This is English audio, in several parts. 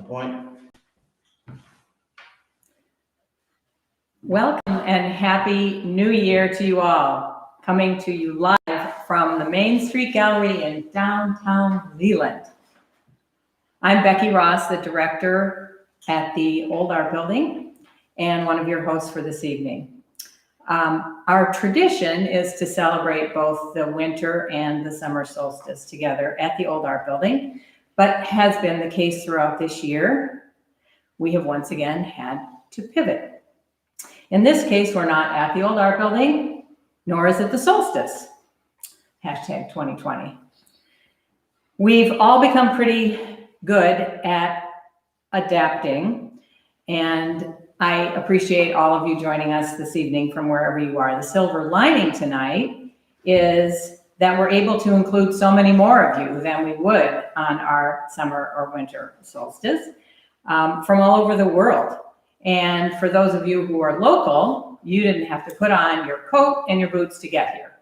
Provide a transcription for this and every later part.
point. Welcome and happy new year to you all. Coming to you live from the Main Street Gallery in downtown Leland. I'm Becky Ross, the director at the Old Art Building and one of your hosts for this evening. Our tradition is to celebrate both the winter and the summer solstice together at the Old Art Building, but has been the case throughout this year. We have once again had to pivot. In this case, we're not at the Old Art Building, nor is it the solstice. Hashtag 2020. We've all become pretty good at adapting, and I appreciate all of you joining us this evening from wherever you are. The silver lining tonight is that we're able to include so many more of you than we would on our summer or winter solstice from all over the world. And for those of you who are local, you didn't have to put on your coat and your boots to get here.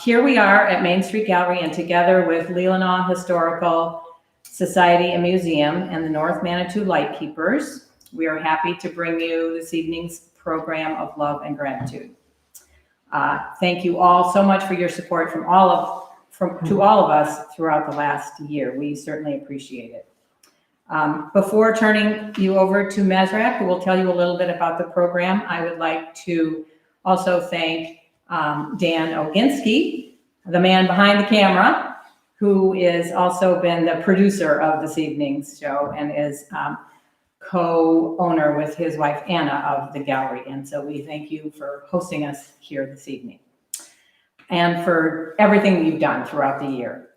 Here we are at Main Street Gallery, and together with Leelanau Historical Society and Museum and the North Manitou Lightkeepers, we are happy to bring you this evening's program of love and gratitude. Thank you all so much for your support to all of us throughout the last year. We certainly appreciate it. Before turning you over to Mesrak, who will tell you a little bit about the program, I would like to also thank Dan Oginski, the man behind the camera, who is also been the producer of this evening's show and is co-owner with his wife Anna of the gallery. And so we thank you for hosting us here this evening and for everything you've done throughout the year.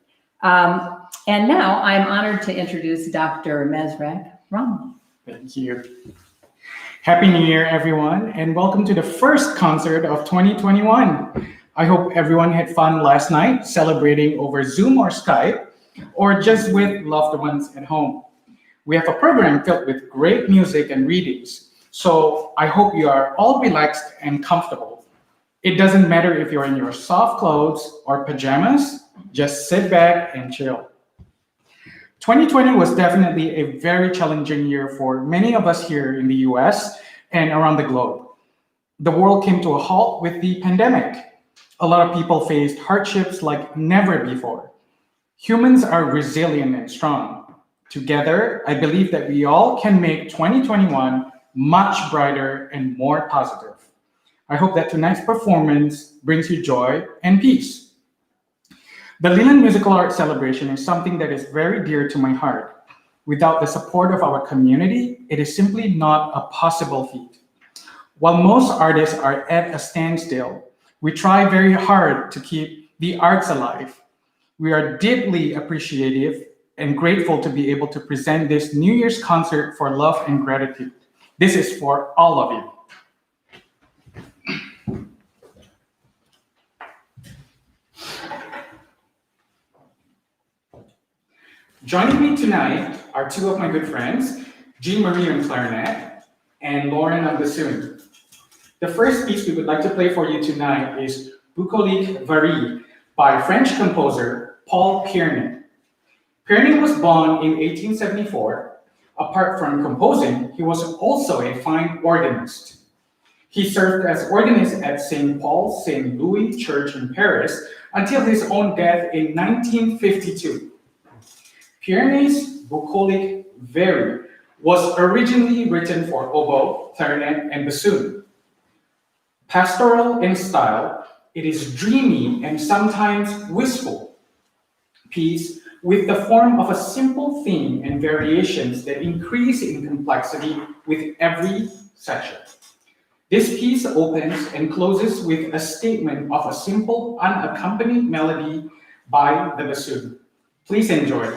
And now I'm honored to introduce Dr. Mesrak Romney. Thank you. Happy New Year, everyone, and welcome to the first concert of 2021. I hope everyone had fun last night celebrating over Zoom or Skype, or just with loved ones at home. We have a program filled with great music and readings, so I hope you are all relaxed and comfortable. It doesn't matter if you're in your soft clothes or pajamas, just sit back and chill. 2020 was definitely a very challenging year for many of us here in the US and around the globe. The world came to a halt with the pandemic. A lot of people faced hardships like never before. Humans are resilient and strong. Together, I believe that we all can make 2021 much brighter and more positive. I hope that tonight's performance brings you joy and peace. The Leland Musical Arts Celebration is something that is very dear to my heart. Without the support of our community, it is simply not a possible feat. While most artists are at a standstill, we try very hard to keep the arts alive. We are deeply appreciative and grateful to be able to present this New Year's concert for love and gratitude. This is for all of you. Joining me tonight are two of my good friends, Jean Marie on clarinet and Lauren on bassoon. The first piece we would like to play for you tonight is Bucolique Varie by French composer Paul Pierney. Pierney was born in 1874. Apart from composing, he was also a fine organist. He served as organist at St. Paul St. Louis Church in Paris until his own death in 1952. Pierney's Bucolique Varie was originally written for oboe, clarinet, and bassoon. Pastoral in style, it is dreamy and sometimes wistful piece with the form of a simple theme and variations that increase in complexity with every section. This piece opens and closes with a statement of a simple, unaccompanied melody by the bassoon. Please enjoy.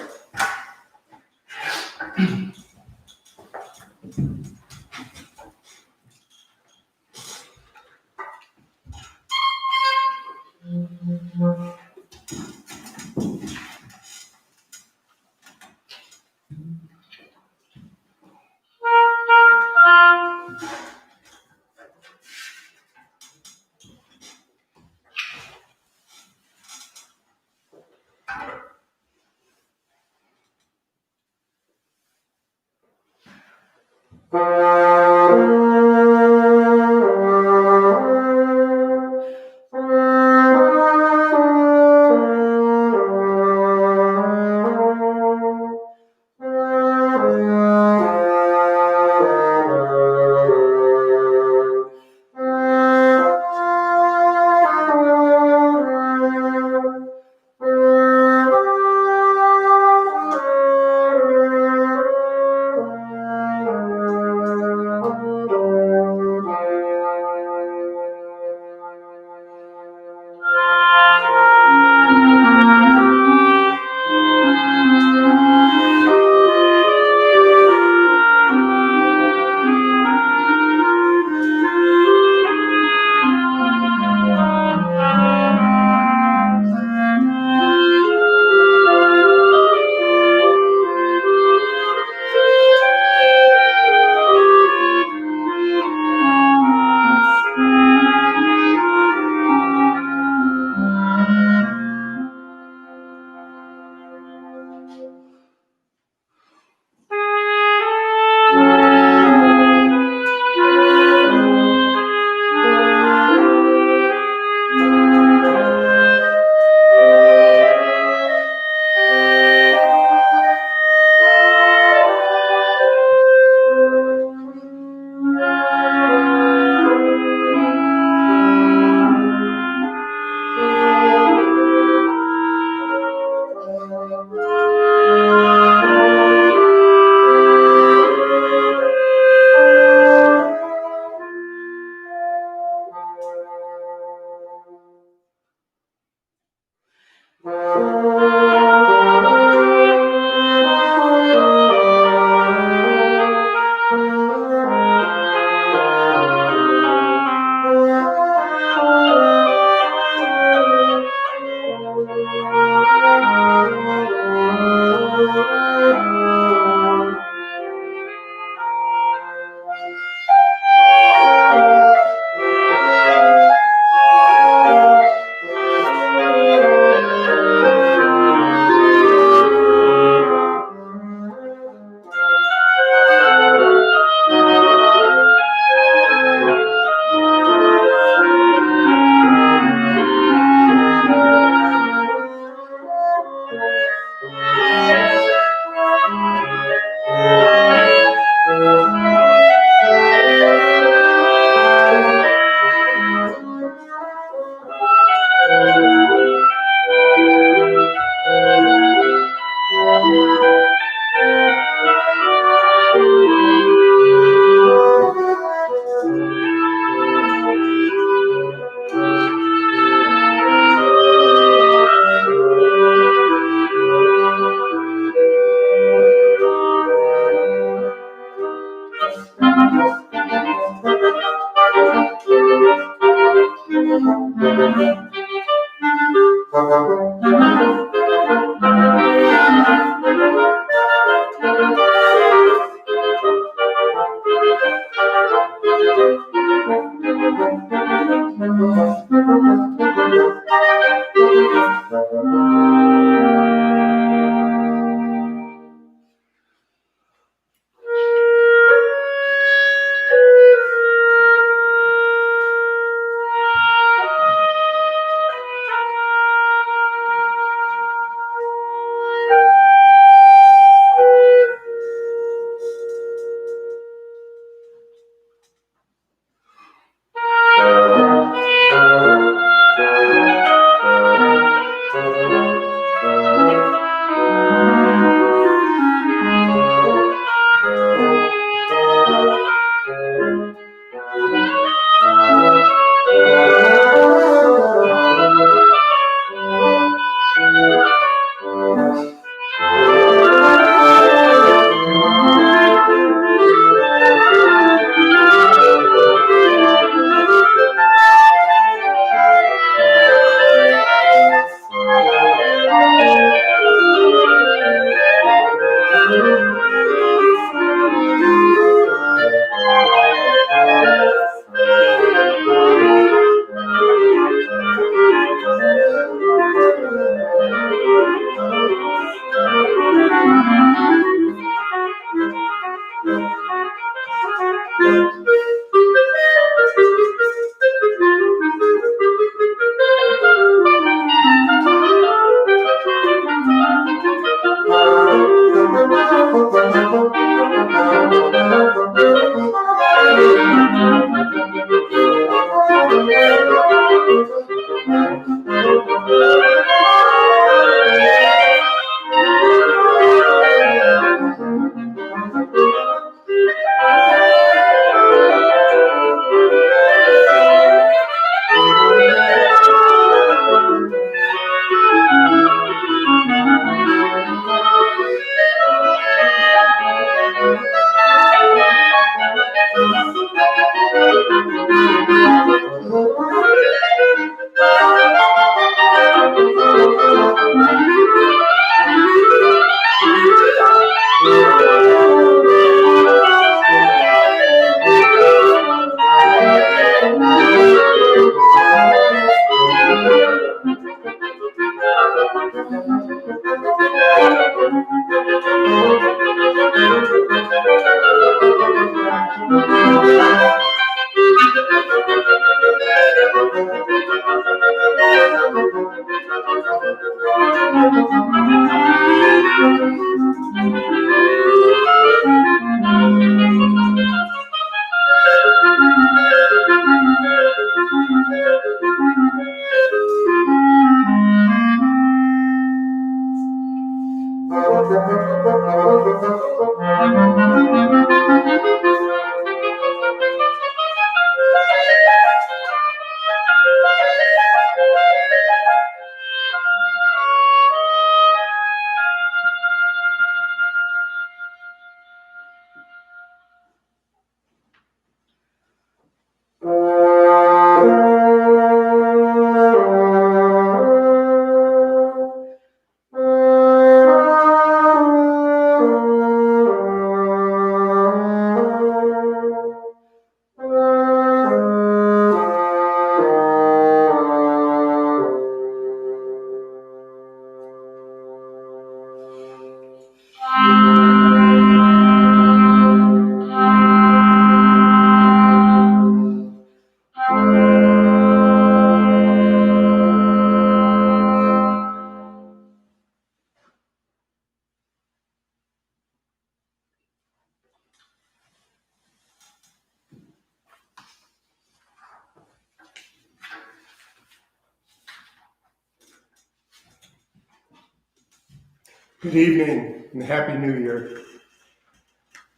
Good evening and Happy New Year.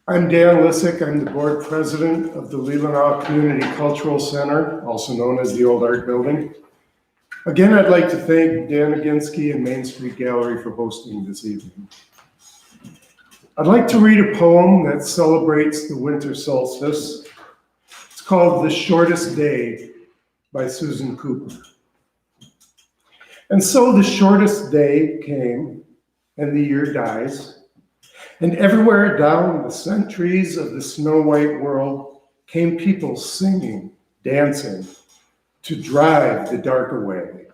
I'm Dan Lissick. I'm the board president of the Leelanau Community Cultural Center, also known as the Old Art Building. Again, I'd like to thank Dan Aginski and Main Street Gallery for hosting this evening. I'd like to read a poem that celebrates the winter solstice. It's called The Shortest Day by Susan Cooper. And so the shortest day came, and the year dies, and everywhere down the centuries of the snow-white world came people singing, dancing, to drive the dark away.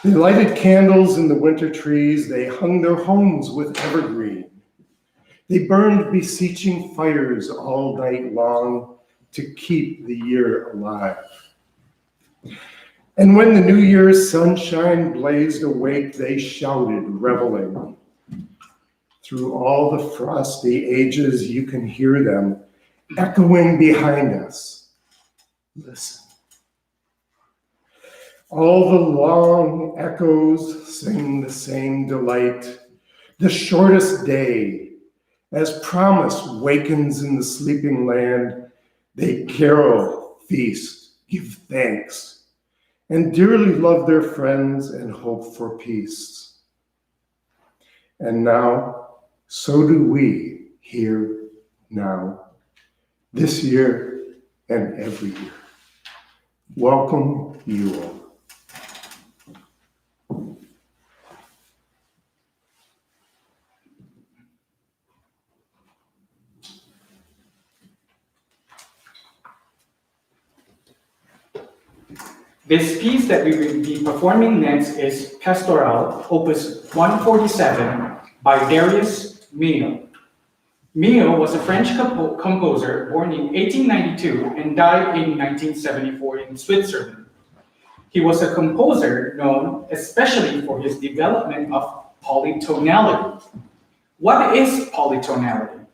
They lighted candles in the winter trees, they hung their homes with evergreen. They burned beseeching fires all night long to keep the year alive. And when the New Year's sunshine blazed awake, they shouted, reveling. Through all the frosty ages, you can hear them echoing behind us. Listen. All the long echoes sing the same delight. The shortest day, as promise wakens in the sleeping land, they carol, feast, give thanks, and dearly love their friends and hope for peace. And now, so do we here now, this year and every year. Welcome you all. This piece that we will be performing next is Pastoral, Opus 147 by Darius Milhaud. Milhaud was a French composer born in 1892 and died in 1974 in Switzerland. He was a composer known especially for his development of polytonality. What is polytonality?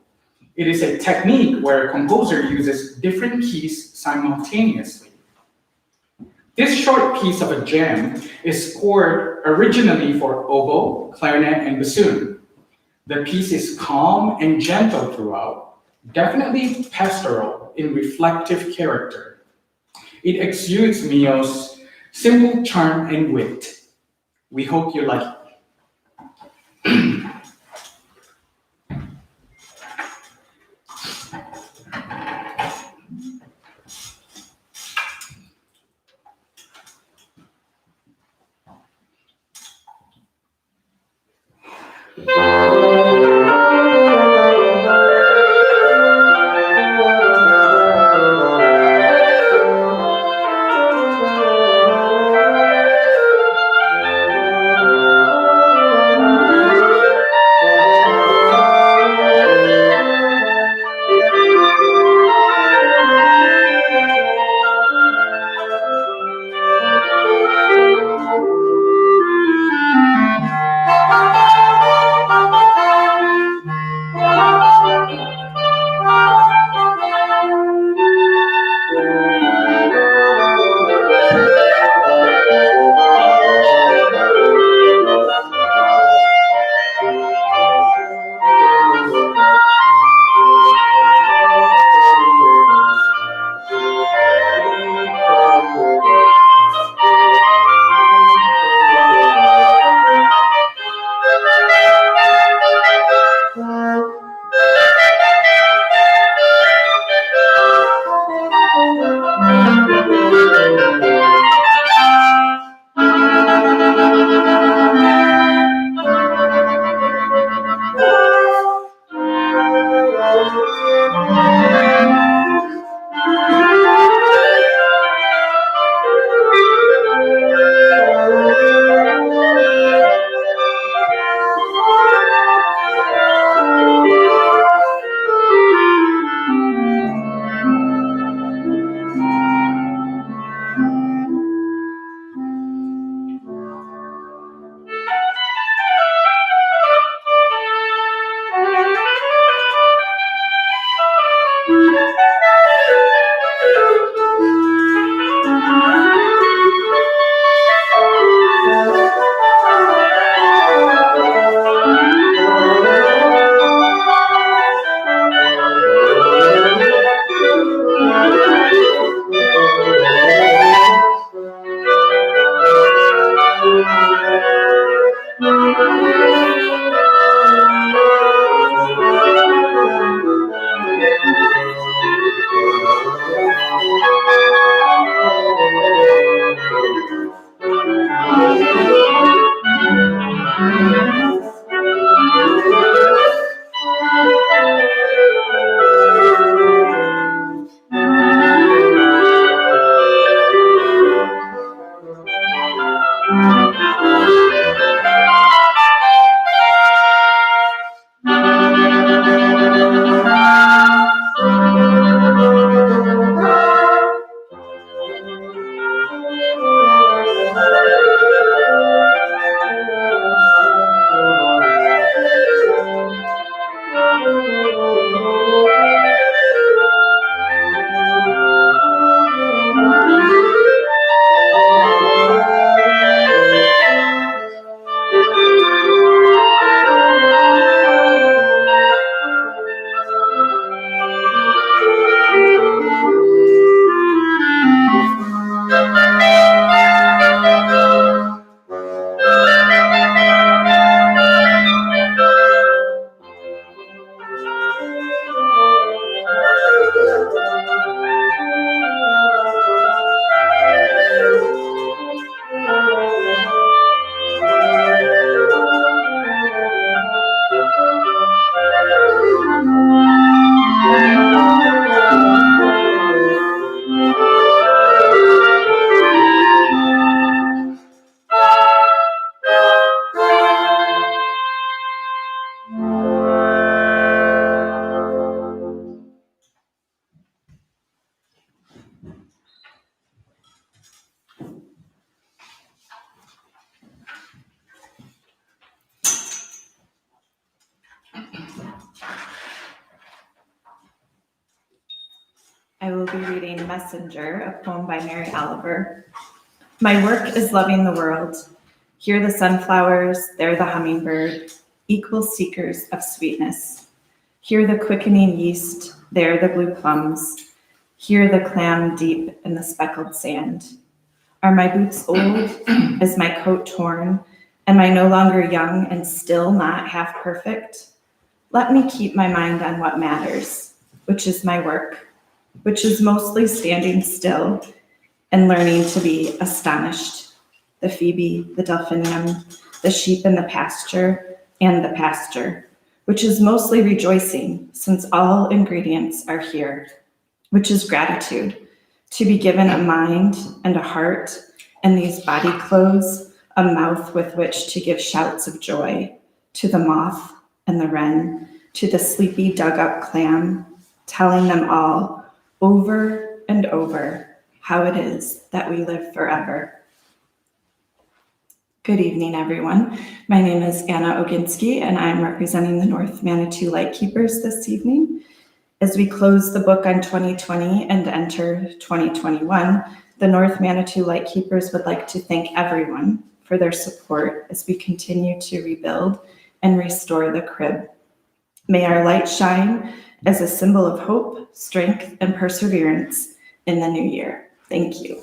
It is a technique where a composer uses different keys simultaneously. This short piece of a gem is scored originally for oboe, clarinet, and bassoon. The piece is calm and gentle throughout, definitely pastoral in reflective character. It exudes Milhaud's simple charm and wit. We hope you like it. I will be reading Messenger, a poem by Mary Oliver. My work is loving the world. Here the sunflowers, there the hummingbird, equal seekers of sweetness. Here the quickening yeast, there the blue plums. Here the clam deep in the speckled sand. Are my boots old? Is my coat torn? Am I no longer young and still not half perfect? Let me keep my mind on what matters, which is my work, which is mostly standing still and learning to be astonished. The phoebe, the delphinium, the sheep in the pasture, and the pasture, which is mostly rejoicing since all ingredients are here, which is gratitude, to be given a mind and a heart and these body clothes, a mouth with which to give shouts of joy to the moth and the wren, to the sleepy dug-up clam, telling them all over and over how it is that we live forever. Good evening, everyone. My name is Anna Oginski, and I'm representing the North Manitou Lightkeepers this evening. As we close the book on 2020 and enter 2021, the North Manitou Lightkeepers would like to thank everyone for their support as we continue to rebuild and restore the crib. May our light shine as a symbol of hope, strength, and perseverance in the new year. Thank you.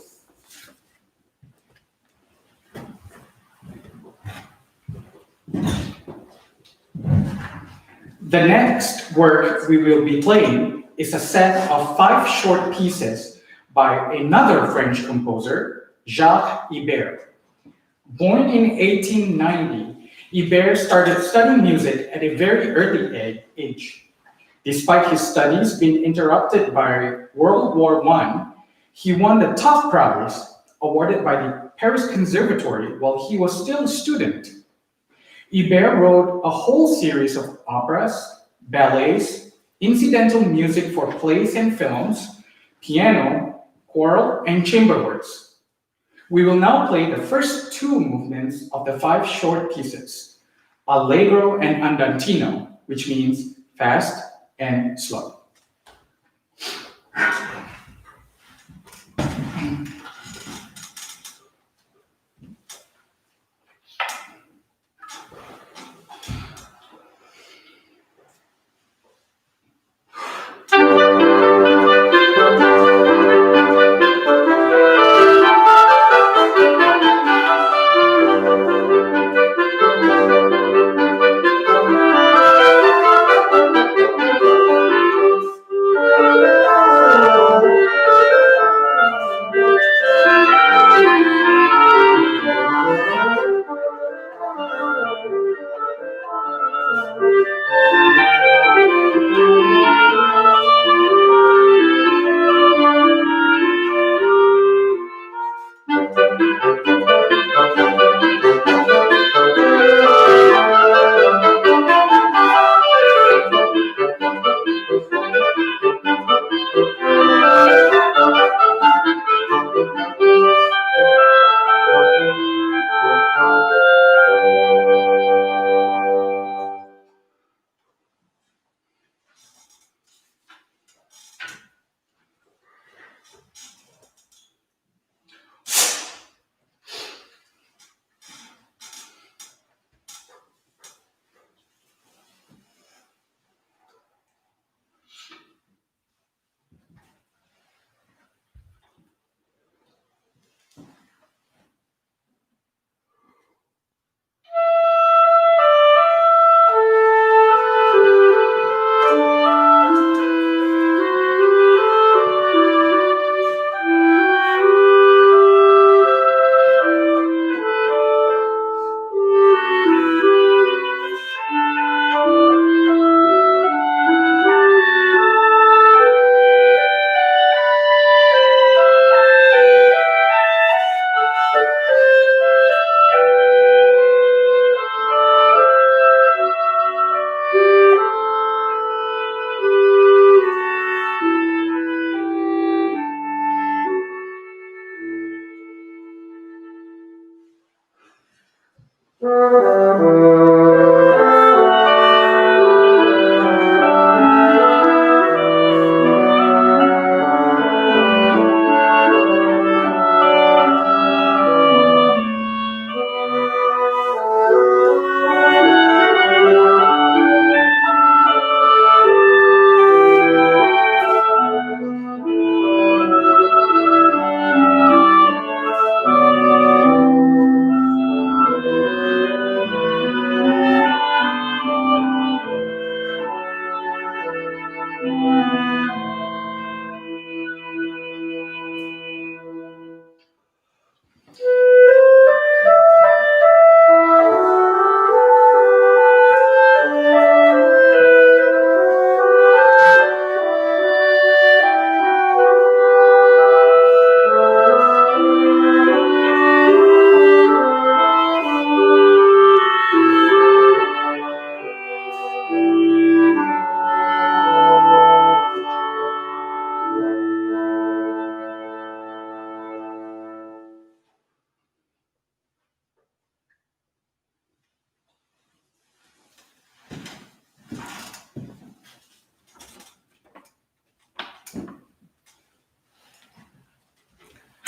The next work we will be playing is a set of 5 short pieces by another French composer, Jacques Ibert. Born in 1890, Ibert started studying music at a very early age. Despite his studies being interrupted by World War I, he won the top prize awarded by the Paris Conservatory while he was still a student. Ibert wrote a whole series of operas, ballets, incidental music for plays and films, piano, choral, and chamber works. We will now play the first 2 movements of the 5 short pieces, Allegro and Andantino, which means fast and slow.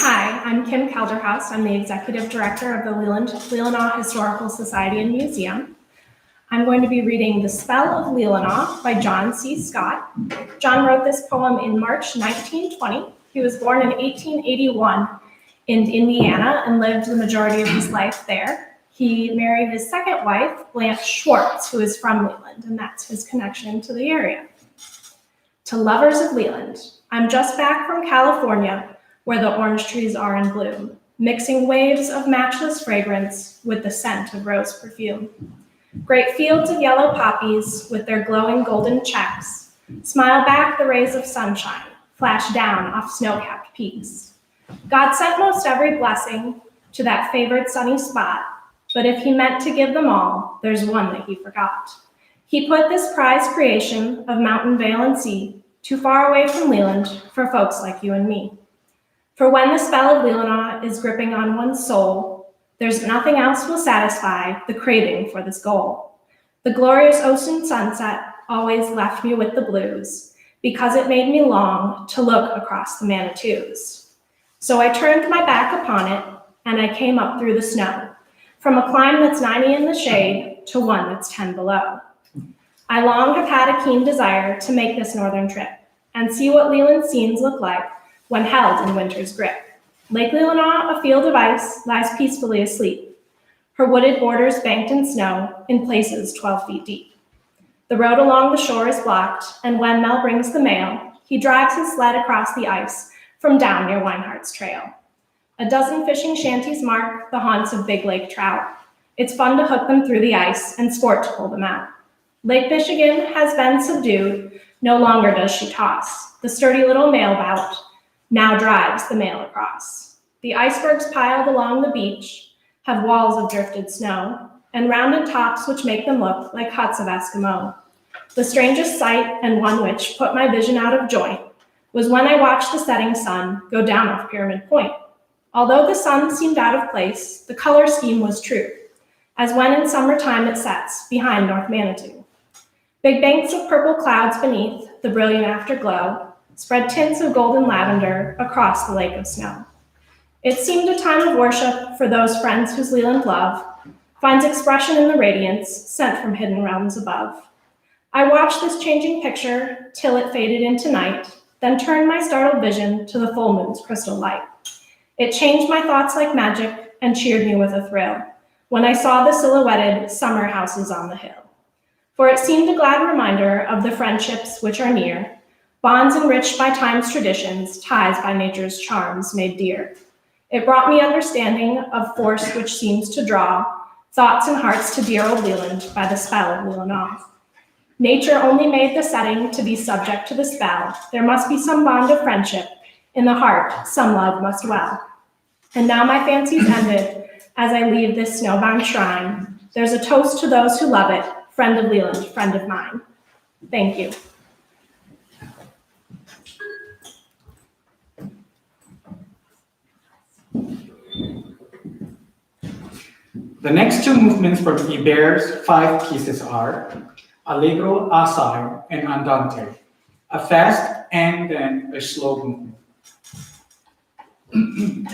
Hi, I'm Kim Calderhouse. I'm the Executive Director of the Leelanau Historical Society and Museum. I'm going to be reading The Spell of Leelanau by John C. Scott. John wrote this poem in March 1920. He was born in 1881 in Indiana and lived the majority of his life there. He married his second wife, Blanche Schwartz, who is from Leland, and that's his connection to the area. To lovers of Leland, I'm just back from California, where the orange trees are in bloom, mixing waves of matchless fragrance with the scent of rose perfume. Great fields of yellow poppies with their glowing golden checks smile back the rays of sunshine, flash down off snow-capped peaks. God sent most every blessing to that favored sunny spot, but if he meant to give them all, there's one that he forgot. He put this prized creation of mountain, vale, and sea too far away from Leland for folks like you and me. For when the spell of Leelanau is gripping on one's soul, there's nothing else will satisfy the craving for this goal. The glorious ocean sunset always left me with the blues because it made me long to look across the Manitous. So I turned my back upon it and I came up through the snow, from a climb that's 90 in the shade to one that's 10 below. I long have had a keen desire to make this northern trip and see what Leland scenes look like when held in winter's grip. Lake Leelanau, a field of ice, lies peacefully asleep, her wooded borders banked in snow, in places 12 feet deep. The road along the shore is blocked, and when Mel brings the mail, he drives his sled across the ice from down near Winehart's Trail. A dozen fishing shanties mark the haunts of big lake trout. It's fun to hook them through the ice and sport to pull them out. Lake Michigan has been subdued, no longer does she toss. The sturdy little mail boat now drives the mail across. The icebergs piled along the beach have walls of drifted snow and rounded tops which make them look like huts of Eskimo. The strangest sight, and one which put my vision out of joint, was when I watched the setting sun go down off Pyramid Point. Although the sun seemed out of place, the color scheme was true, as when in summertime it sets behind North Manitou. Big banks of purple clouds beneath the brilliant afterglow spread tints of golden lavender across the lake of snow. It seemed a time of worship for those friends whose Leland love finds expression in the radiance sent from hidden realms above. I watched this changing picture till it faded into night, then turned my startled vision to the full moon's crystal light. It changed my thoughts like magic and cheered me with a thrill when I saw the silhouetted summer houses on the hill. For it seemed a glad reminder of the friendships which are near, bonds enriched by time's traditions, ties by nature's charms made dear. It brought me understanding of force which seems to draw thoughts and hearts to dear old Leland by the spell of Leelanau. Nature only made the setting to be subject to the spell. There must be some bond of friendship. In the heart, some love must dwell. And now my fancy's ended as I leave this snowbound shrine. There's a toast to those who love it, friend of Leland, friend of mine. Thank you. The next two movements from Iber's 5 pieces are Allegro, Assai, and Andante, a fast and then a slow movement.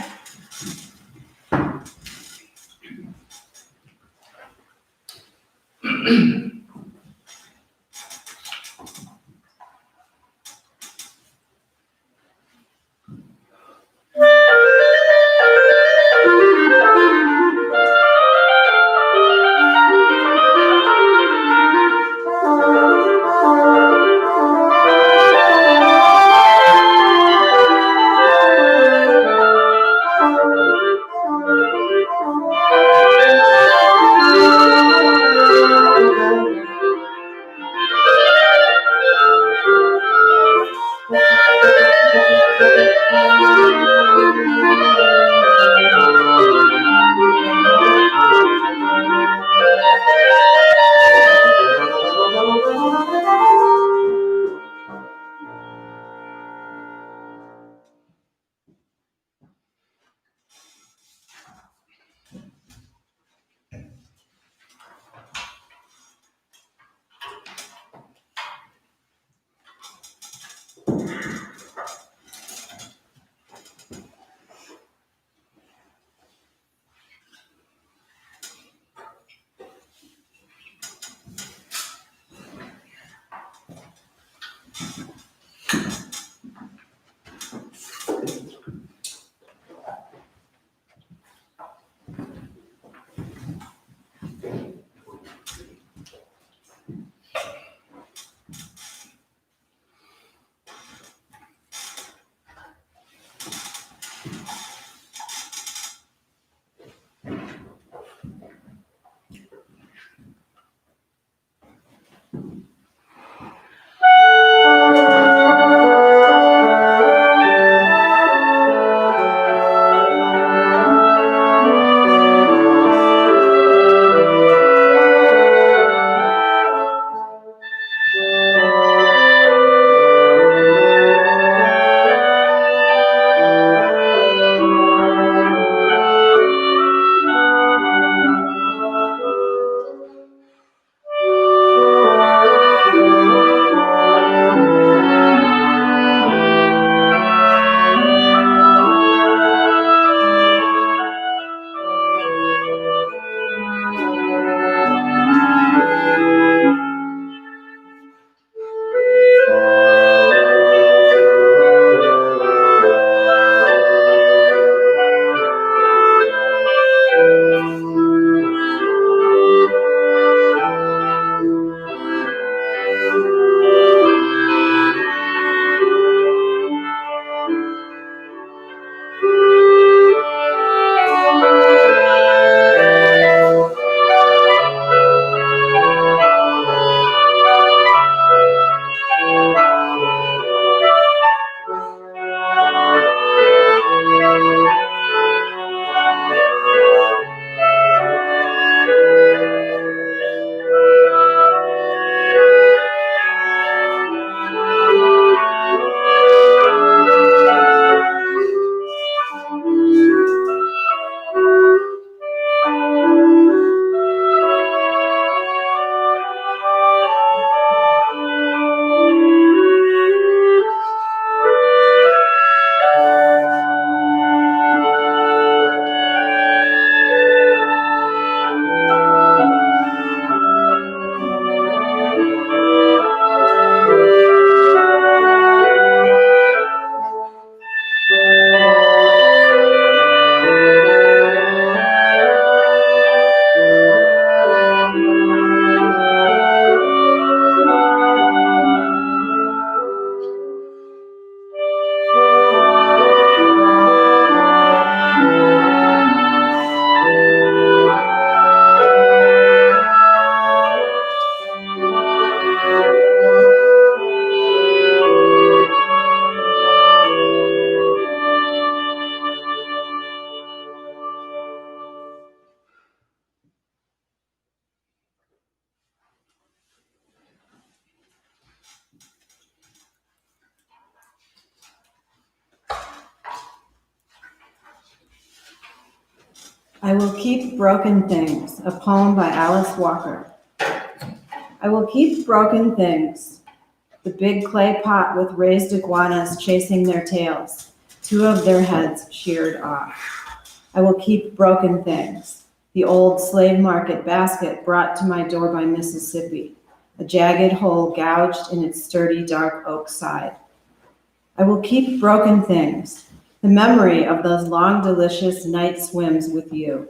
I Will Keep Broken Things, a poem by Alice Walker. I will keep broken things. The big clay pot with raised iguanas chasing their tails, 2 of their heads sheared off. I will keep broken things. The old slave market basket brought to my door by Mississippi, a jagged hole gouged in its sturdy dark oak side. I will keep broken things. The memory of those long, delicious night swims with you.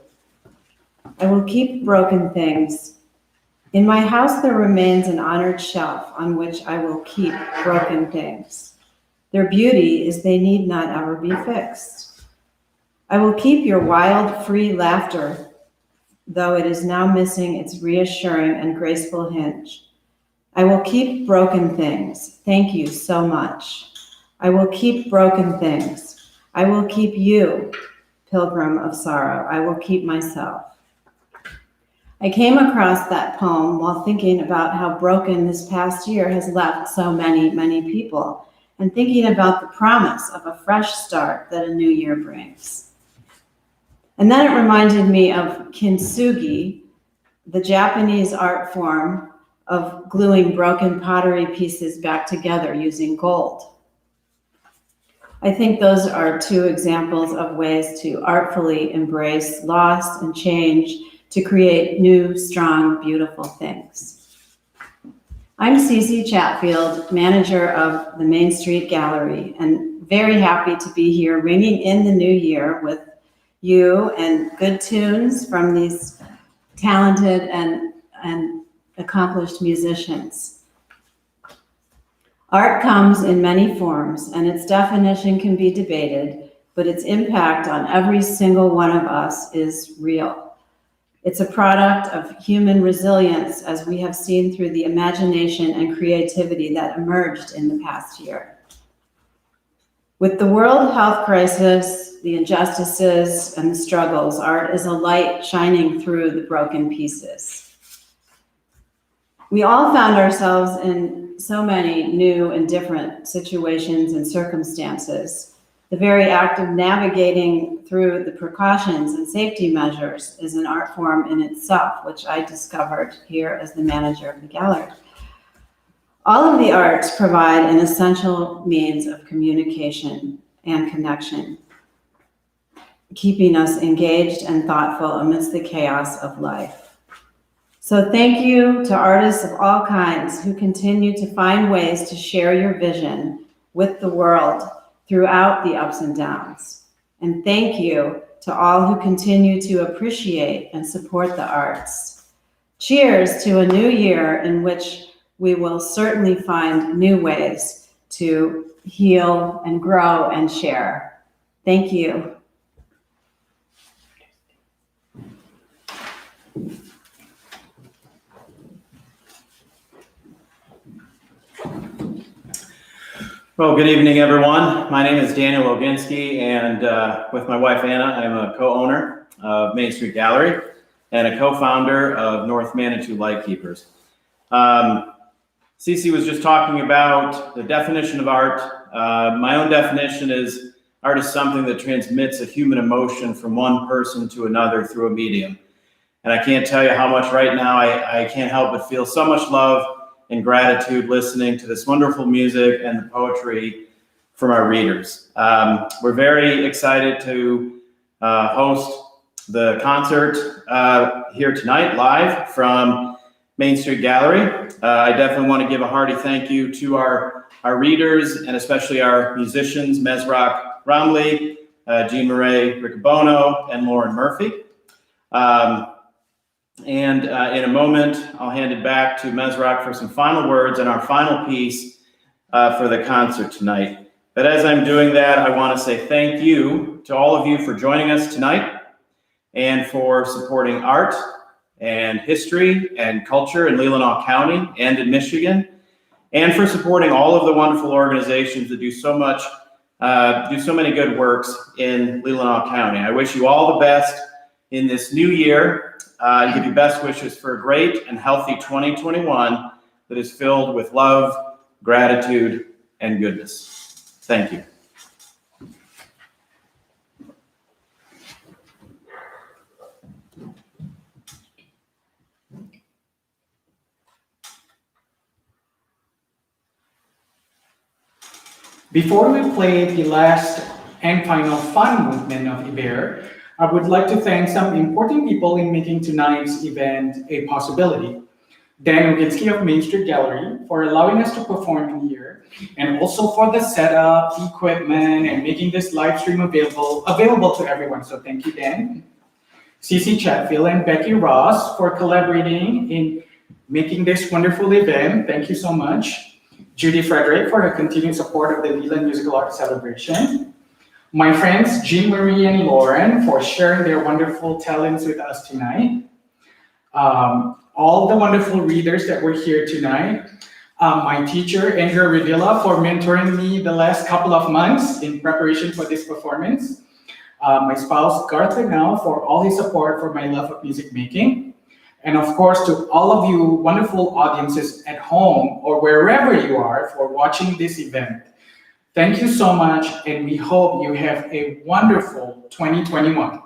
I will keep broken things. In my house there remains an honored shelf on which I will keep broken things. Their beauty is they need not ever be fixed. I will keep your wild, free laughter, though it is now missing its reassuring and graceful hinge. I will keep broken things. Thank you so much. I will keep broken things. I will keep you, pilgrim of sorrow. I will keep myself. I came across that poem while thinking about how broken this past year has left so many, many people, and thinking about the promise of a fresh start that a new year brings. And then it reminded me of kintsugi, the Japanese art form of gluing broken pottery pieces back together using gold. I think those are two examples of ways to artfully embrace loss and change to create new, strong, beautiful things. I'm Cece Chatfield, manager of the Main Street Gallery, and very happy to be here ringing in the new year with you and good tunes from these talented and accomplished musicians. Art comes in many forms, and its definition can be debated, but its impact on every single one of us is real. It's a product of human resilience, as we have seen through the imagination and creativity that emerged in the past year. With the world health crisis, the injustices, and the struggles, art is a light shining through the broken pieces. We all found ourselves in so many new and different situations and circumstances. The very act of navigating through the precautions and safety measures is an art form in itself, which I discovered here as the manager of the gallery. All of the arts provide an essential means of communication and connection, keeping us engaged and thoughtful amidst the chaos of life. So thank you to artists of all kinds who continue to find ways to share your vision with the world throughout the ups and downs. And thank you to all who continue to appreciate and support the arts. Cheers to a new year in which we will certainly find new ways to heal and grow and share. Thank you. Well, good evening, everyone. My name is Daniel Loginski, and with my wife, Anna, I'm a co-owner of Main Street Gallery and a co-founder of North Manitou Lightkeepers. Cece was just talking about the definition of art. My own definition is art is something that transmits a human emotion from one person to another through a medium. And I can't tell you how much right now I can't help but feel so much love and gratitude listening to this wonderful music and the poetry from our readers. We're very excited to host the concert here tonight live from Main Street Gallery. I definitely want to give a hearty thank you to our readers and especially our musicians, Mesrock Romley, Jean-Marie Riccobono, and Lauren Murphy. In a moment, I'll hand it back to Mesrock for some final words and our final piece for the concert tonight. But as I'm doing that, I want to say thank you to all of you for joining us tonight and for supporting art and history and culture in Leelanau County and in Michigan, and for supporting all of the wonderful organizations that do so many good works in Leelanau County. I wish you all the best in this new year. I give you best wishes for a great and healthy 2021 that is filled with love, gratitude, and goodness. Thank you. Before we play the last and final fun movement of Iber, I would like to thank some important people in making tonight's event a possibility. Dan Oginski of Main Street Gallery for allowing us to perform here, and also for the setup, equipment, and making this live stream available to everyone. So thank you, Dan. Cece Chatfield and Becky Ross for collaborating in making this wonderful event. Thank you so much. Judy Frederick for her continued support of the Leland Musical Arts Celebration. My friends Jean-Marie and Lauren for sharing their wonderful talents with us tonight. All the wonderful readers that were here tonight. my teacher, Andrew Redilla, for mentoring me the last couple of months in preparation for this performance. My spouse, Garth Linnell, for all his support for my love of music making. And of course, to all of you wonderful audiences at home or wherever you are for watching this event. Thank you so much, and we hope you have a wonderful 2021.